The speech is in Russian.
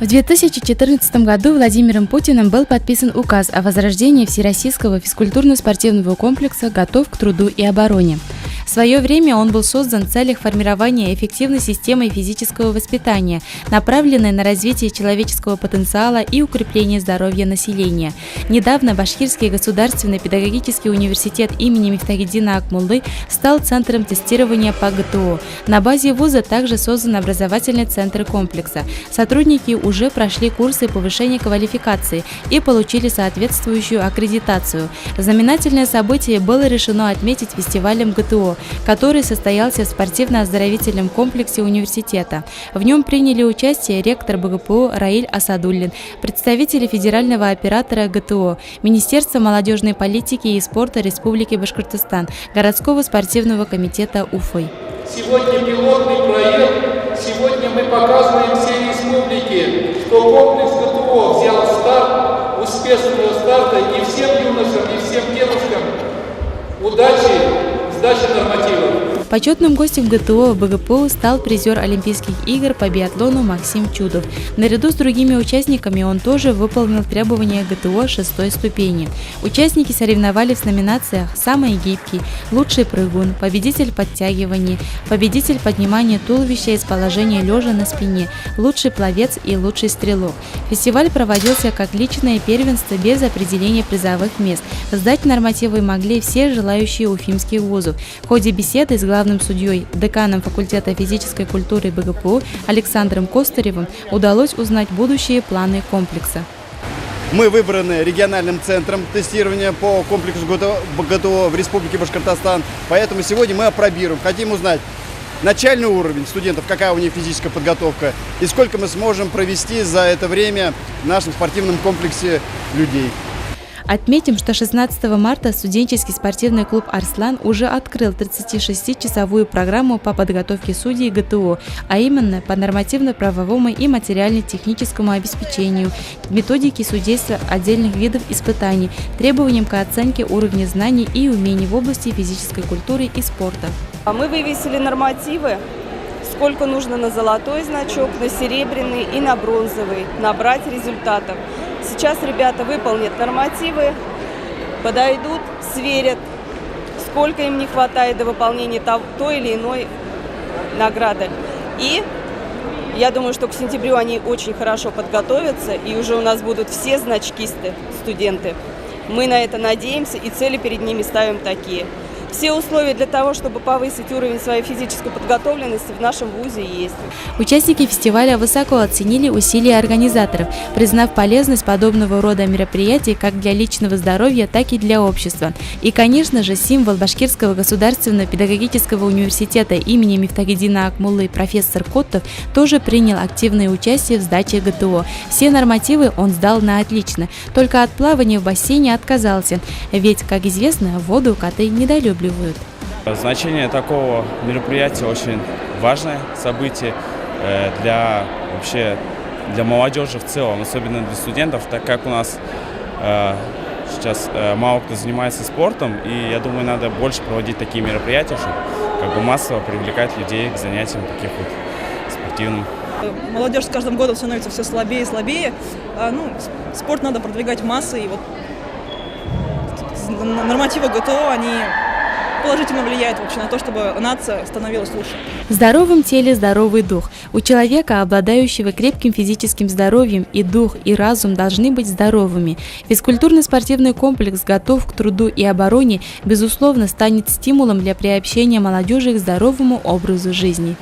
В 2014 году Владимиром Путиным был подписан указ о возрождении Всероссийского физкультурно-спортивного комплекса «Готов к труду и обороне». В свое время он был создан в целях формирования эффективной системы физического воспитания, направленной на развитие человеческого потенциала и укрепление здоровья населения. Недавно Башкирский государственный педагогический университет имени Мифтахиддина Акмуллы стал центром тестирования по ГТО. На базе вуза также создан образовательный центр комплекса. Сотрудники уже прошли курсы повышения квалификации и получили соответствующую аккредитацию. Знаменательное событие было решено отметить фестивалем ГТО, который состоялся в спортивно-оздоровительном комплексе университета. В нем приняли участие ректор БГПУ Раиль Асадуллин, представители федерального оператора ГТО, Министерства молодежной политики и спорта Республики Башкортостан, городского спортивного комитета Уфы. Сегодня пилотный проект, сегодня мы показываем всей республике, что комплекс ГТО взял старт, успешного старта, и всем юношам, и всем девушкам удачи! Сдача нормативов. Почетным гостем ГТО БГПУ стал призер Олимпийских игр по биатлону Максим Чудов. Наряду с другими участниками он тоже выполнил требования ГТО 6-й ступени. Участники соревновались в номинациях «Самый гибкий», «Лучший прыгун», «Победитель подтягиваний», «Победитель поднимания туловища из положения лежа на спине», «Лучший пловец» и «Лучший стрелок». Фестиваль проводился как личное первенство без определения призовых мест. Сдать нормативы могли все желающие уфимских вузов. В ходе беседы с главным судьей, деканом факультета физической культуры БГПУ Александром Костаревым удалось узнать будущие планы комплекса. Мы выбраны региональным центром тестирования по комплексу ГТО в Республике Башкортостан, поэтому сегодня мы опробируем, хотим узнать начальный уровень студентов, какая у них физическая подготовка и сколько мы сможем провести за это время в нашем спортивном комплексе людей. Отметим, что 16 марта студенческий спортивный клуб «Арслан» уже открыл 36-часовую программу по подготовке судей ГТО, а именно по нормативно-правовому и материально-техническому обеспечению, методике судейства отдельных видов испытаний, требованиям к оценке уровня знаний и умений в области физической культуры и спорта. Мы вывесили нормативы, сколько нужно на золотой значок, на серебряный и на бронзовый набрать результатов. Сейчас ребята выполнят нормативы, подойдут, сверят, сколько им не хватает до выполнения той или иной награды. И я думаю, что к сентябрю они очень хорошо подготовятся, и уже у нас будут все значкисты, студенты. Мы на это надеемся, и цели перед ними ставим такие. Все условия для того, чтобы повысить уровень своей физической подготовленности, в нашем вузе есть. Участники фестиваля высоко оценили усилия организаторов, признав полезность подобного рода мероприятий как для личного здоровья, так и для общества. И, конечно же, символ Башкирского государственного педагогического университета имени Мифтахиддина Акмуллы профессор Коттов тоже принял активное участие в сдаче ГТО. Все нормативы он сдал на отлично, только от плавания в бассейне отказался, ведь, как известно, воду коты недолюбливают. Значение такого мероприятия очень важное событие для молодежи в целом, особенно для студентов, так как у нас сейчас мало кто занимается спортом, и я думаю, надо больше проводить такие мероприятия, чтобы массово привлекать людей к занятиям таких вот спортивным. Молодежь с каждым годом становится все слабее и слабее. Спорт надо продвигать в массы, и вот нормативы ГТО, они положительно влияет вообще на то, чтобы нация становилась лучше. В здоровом теле здоровый дух. У человека, обладающего крепким физическим здоровьем, и дух, и разум должны быть здоровыми. Физкультурно-спортивный комплекс «Готов к труду и обороне» безусловно станет стимулом для приобщения молодежи к здоровому образу жизни.